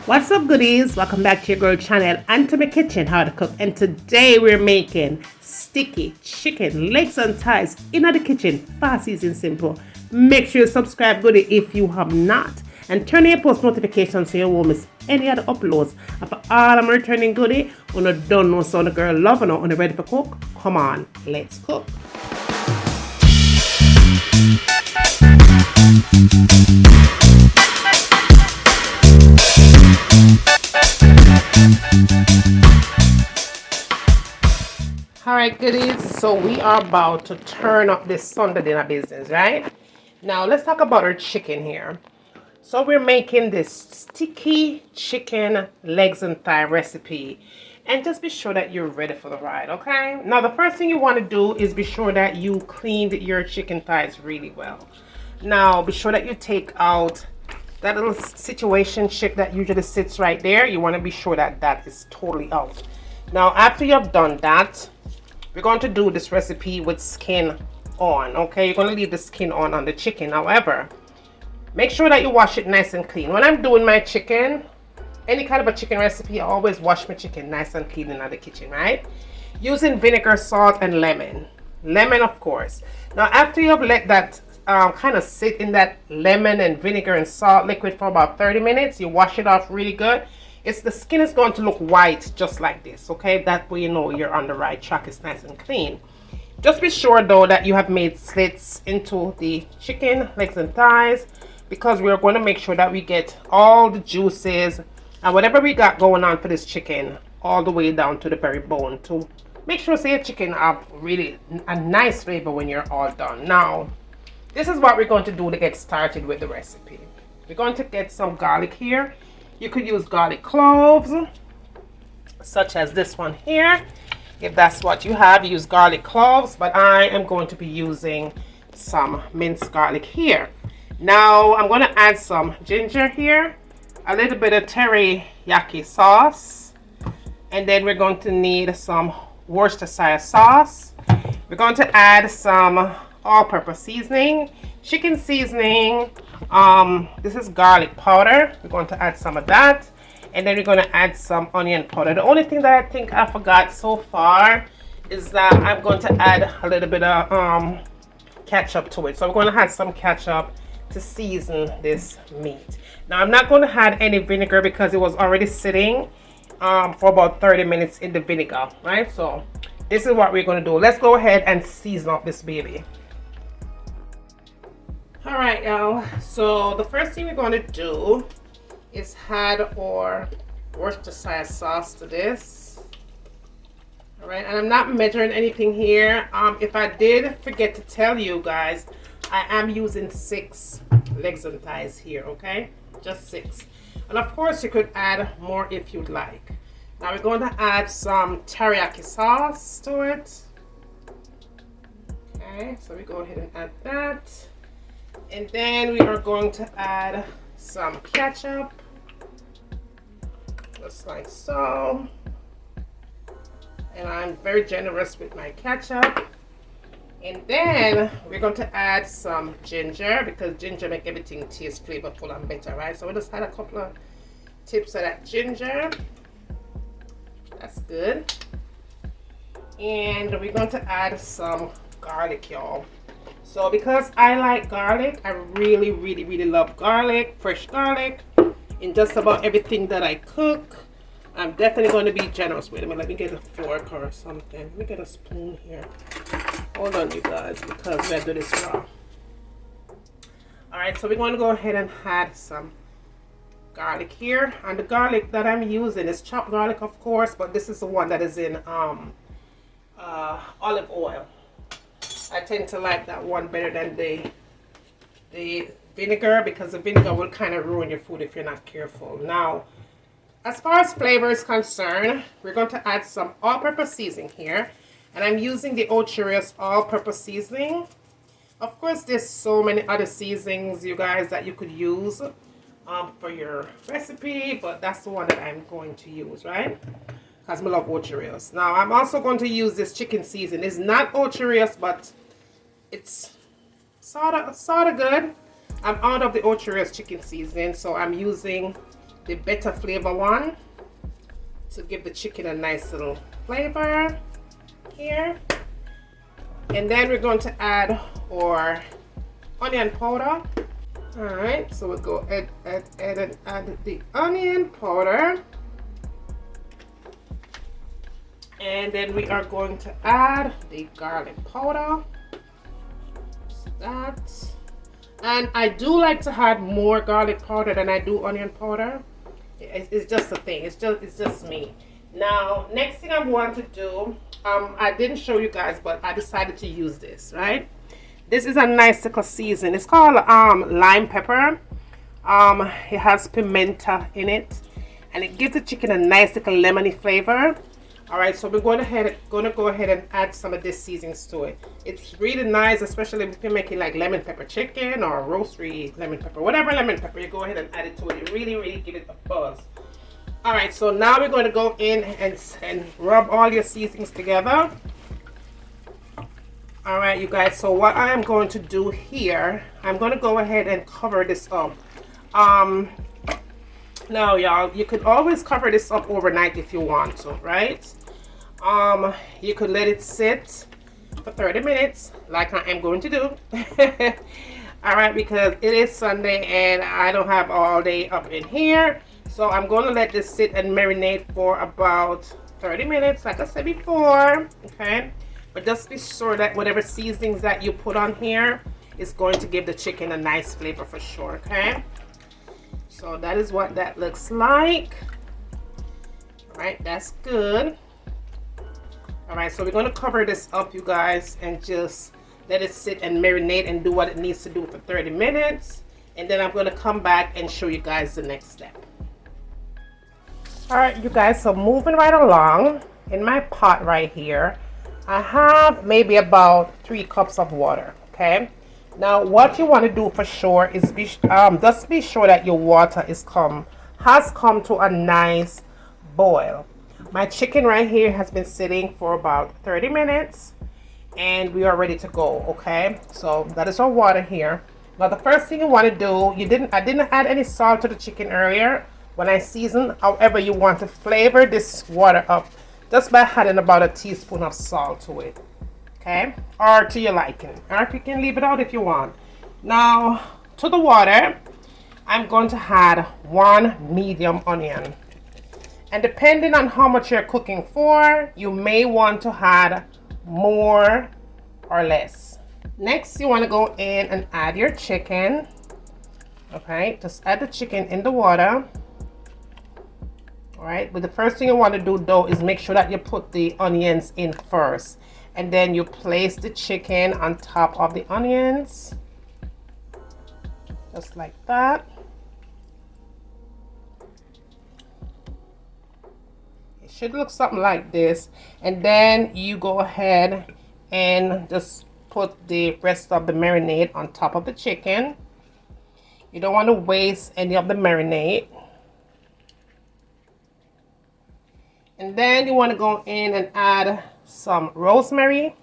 What's up, goodies? Welcome back to your girl channel and to my kitchen, how to cook. And today we're making sticky chicken legs and thighs in the kitchen, fast, easy, and simple. Make sure you subscribe, goodie, if you have not, and turn on your post notifications so you won't miss any other uploads. And for all I'm returning goodie, when you don't know so the girl loving or when you're ready for cook, come on, let's cook. Alright, goodies, so we are about to turn up this Sunday dinner business, right? Now let's talk about our chicken here. So we're making this sticky chicken legs and thigh recipe, and just be sure that you're ready for the ride, okay? Now the first thing you want to do is be sure that you cleaned your chicken thighs really well. Now be sure that you take out that little situation chick that usually sits right there. You want to be sure that that is totally out. Now after you have done that, we're going to do this recipe with skin on, okay? You're going to leave the skin on the chicken. However, make sure that you wash it nice and clean. When I'm doing my chicken, any kind of a chicken recipe, I always wash my chicken nice and clean in the kitchen, right? Using vinegar, salt, and lemon. Lemon, of course. Now, after you have let that kind of sit in that lemon and vinegar and salt liquid for about 30 minutes, you wash it off really good. The skin is going to look white just like this, okay? That way you know you're on the right track. It's nice and clean. Just be sure though that you have made slits into the chicken legs and thighs, because we're going to make sure that we get all the juices and whatever we got going on for this chicken all the way down to the very bone, to make sure say your chicken have really a nice flavor when you're all done. Now this is what we're going to do to get started with the recipe. We're going to get some garlic here. You could use garlic cloves, such as this one here. If that's what you have, use garlic cloves, but I am going to be using some minced garlic here. Now I'm going to add some ginger here, a little bit of teriyaki sauce, and then we're going to need some Worcestershire sauce. We're going to add some all-purpose seasoning, chicken seasoning. This is garlic powder. We're going to add some of that, and then we're going to add some onion powder. The only thing that I think I forgot so far is that I'm going to add a little bit of ketchup to it. So we're going to add some ketchup to season this meat. Now I'm not going to add any vinegar because it was already sitting for about 30 minutes in the vinegar, right? So this is what we're going to do. Let's go ahead and season up this baby. Alright, y'all, so the first thing we're going to do is add our Worcestershire sauce to this. Alright, and I'm not measuring anything here. If I did forget to tell you guys, I am using 6 legs and thighs here, okay? Just 6. And of course you could add more if you'd like. Now we're going to add some teriyaki sauce to it. Okay, so we go ahead and add that. And then we are going to add some ketchup, just like so. And I'm very generous with my ketchup. And then we're going to add some ginger, because ginger makes everything taste flavorful and better, right? So we'll just add a couple of tips of that ginger. That's good. And we're going to add some garlic, y'all. So because I like garlic, I really love garlic, fresh garlic, in just about everything that I cook. I'm definitely going to be generous with it. Let me get a fork or something. Let me get a spoon here. Hold on, you guys, because we're going to do this raw. Alright, so we're going to go ahead and add some garlic here. And the garlic that I'm using is chopped garlic, of course, but this is the one that is in olive oil. I tend to like that one better than the vinegar, because the vinegar will kind of ruin your food if you're not careful. Now, as far as flavor is concerned, we're going to add some all-purpose seasoning here. And I'm using the Ocherius all-purpose seasoning. Of course, there's so many other seasonings, you guys, that you could use for your recipe, but that's the one that I'm going to use, right? Because I love Ocherius. Now, I'm also going to use this chicken seasoning. It's not Ocherius, but it's sort of good. I'm out of the Ocherius chicken seasoning, so I'm using the better flavor one to give the chicken a nice little flavor here. And then we're going to add our onion powder. All right, so we'll go add the onion powder. And then we are going to add the garlic powder. That. And I do like to add more garlic powder than I do onion powder. It's just a thing. It's just me. Now, next thing I want to do, I didn't show you guys, but I decided to use this, right? This is a nice little season. It's called lime pepper. It has pimenta in it, and it gives the chicken a nice little lemony flavor. All right, so we're going to go ahead and add some of this seasonings to it. It's really nice, especially if you're making like lemon pepper chicken or roastery lemon pepper, whatever lemon pepper, you go ahead and add it to it. It really give it a buzz. All right, so now we're going to go in and rub all your seasonings together. All right, you guys, so what I am going to do here, I'm going to go ahead and cover this up. Now, y'all, you could always cover this up overnight if you want to, right? You could let it sit for 30 minutes, like I am going to do. All right, because it is Sunday and I don't have all day up in here. So I'm going to let this sit and marinate for about 30 minutes, like I said before, okay? But just be sure that whatever seasonings that you put on here is going to give the chicken a nice flavor for sure, okay? So that is what that looks like. All right, that's good. All right, so we're going to cover this up, you guys, and just let it sit and marinate and do what it needs to do for 30 minutes. And then I'm going to come back and show you guys the next step. All right, you guys, so moving right along, in my pot right here, I have maybe about 3 cups of water, okay? Now, what you want to do for sure is just be sure that your water has come to a nice boil. My chicken right here has been sitting for about 30 minutes, and we are ready to go, okay? So that is our water here. Now, the first thing you want to do, I didn't add any salt to the chicken earlier when I seasoned. However, you want to flavor this water up just by adding about a teaspoon of salt to it, okay? Or to your liking, or you can leave it out if you want. Now, to the water, I'm going to add 1 medium onion. And depending on how much you're cooking for, you may want to add more or less. Next, you want to go in and add your chicken. Okay, just add the chicken in the water. All right, but the first thing you want to do though is make sure that you put the onions in first. And then you place the chicken on top of the onions. Just like that. It should look something like this. And then you go ahead and just put the rest of the marinade on top of the chicken. You don't want to waste any of the marinade. And then you want to go in and add some rosemary.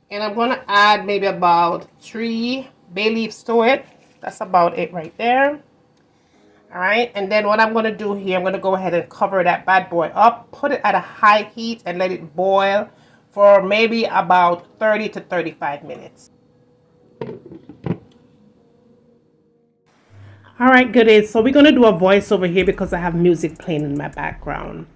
And I'm going to add maybe about 3 bay leaves to it. That's about it right there. All right, and then what I'm going to do here, I'm going to go ahead and cover that bad boy up, put it at a high heat and let it boil for maybe about 30 to 35 minutes. All right, goodies, so we're going to do a voiceover here because I have music playing in my background.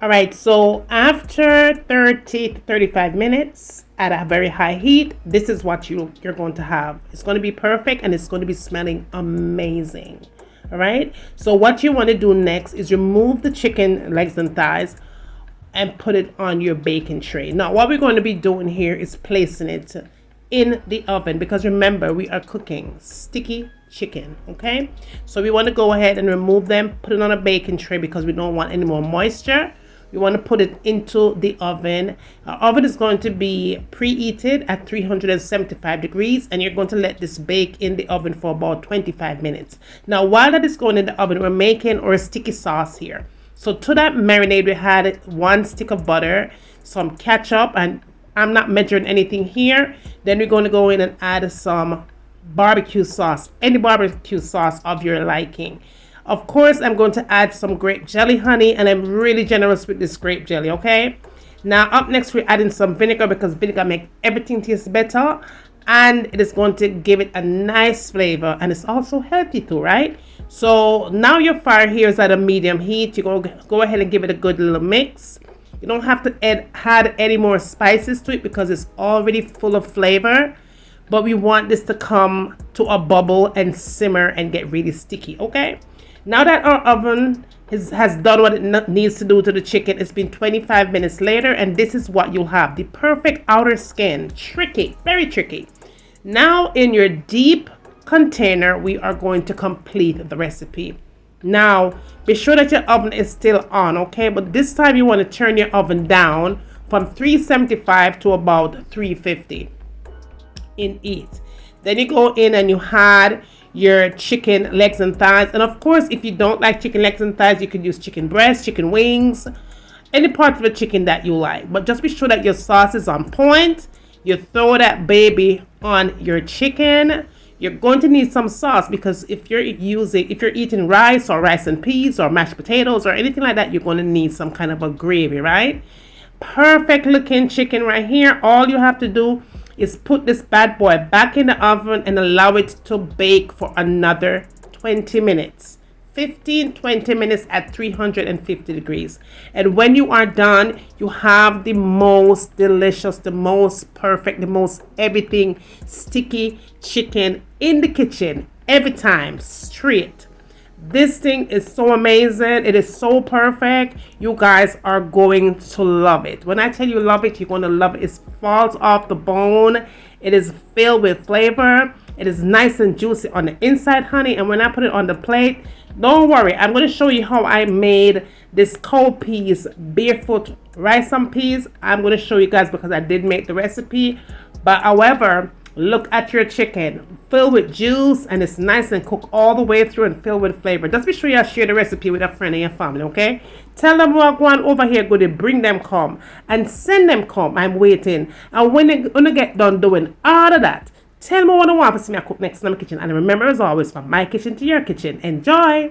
All right, so after 30 to 35 minutes at a very high heat, this is what you're going to have. It's going to be perfect and it's going to be smelling amazing. All right, so what you want to do next is remove the chicken legs and thighs and put it on your baking tray. Now, what we're going to be doing here is placing it in the oven because remember, we are cooking sticky chicken, okay? So we want to go ahead and remove them, put it on a baking tray because we don't want any more moisture. We want to put it into the oven. Our oven is going to be preheated at 375 degrees, and you're going to let this bake in the oven for about 25 minutes. Now, while that is going in the oven, we're making our sticky sauce here. So to that marinade, we had 1 stick of butter, some ketchup, and I'm not measuring anything here. Then we're going to go in and add some barbecue sauce, any barbecue sauce of your liking. Of course, I'm going to add some grape jelly, honey, and I'm really generous with this grape jelly, okay? Now, up next, we're adding some vinegar because vinegar makes everything taste better, and it is going to give it a nice flavor, and it's also healthy too, right? So now your fire here is at a medium heat. You go ahead and give it a good little mix. You don't have to add any more spices to it because it's already full of flavor. But we want this to come to a bubble and simmer and get really sticky, okay? Now that our oven has done what it needs to do to the chicken, it's been 25 minutes later, and this is what you'll have. The perfect outer skin. Tricky, very tricky. Now in your deep container, we are going to complete the recipe. Now, be sure that your oven is still on, okay? But this time you want to turn your oven down from 375 to about 350 in heat. Then you go in and you add your chicken legs and thighs. And of course, if you don't like chicken legs and thighs, you could use chicken breast, chicken wings, any part of the chicken that you like. But just be sure that your sauce is on point. You throw that baby on your chicken. You're going to need some sauce because if you're eating rice or rice and peas or mashed potatoes or anything like that, you're going to need some kind of a gravy, right? Perfect looking chicken right here. All you have to do is put this bad boy back in the oven and allow it to bake for another 20 minutes. 15-20 minutes at 350 degrees. And when you are done, you have the most delicious, the most perfect, the most everything sticky chicken in the kitchen every time, straight. This thing is so amazing. It is so perfect. You guys are going to love it. When I tell you love it, you're going to love it. It falls off the bone. It is filled with flavor. It is nice and juicy on the inside, honey. And when I put it on the plate, don't worry. I'm going to show you how I made this cold peas barefoot rice and peas. I'm going to show you guys because I did make the recipe. But however, look at your chicken filled with juice, and it's nice and cooked all the way through and filled with flavor. Just be sure you share the recipe with a friend and your family, okay? Tell them we're going over here, go to bring them come and send them come. I'm waiting. And when they get done doing all of that, tell me what you want to see me cook next in my kitchen. And remember, as always, from my kitchen to your kitchen. Enjoy!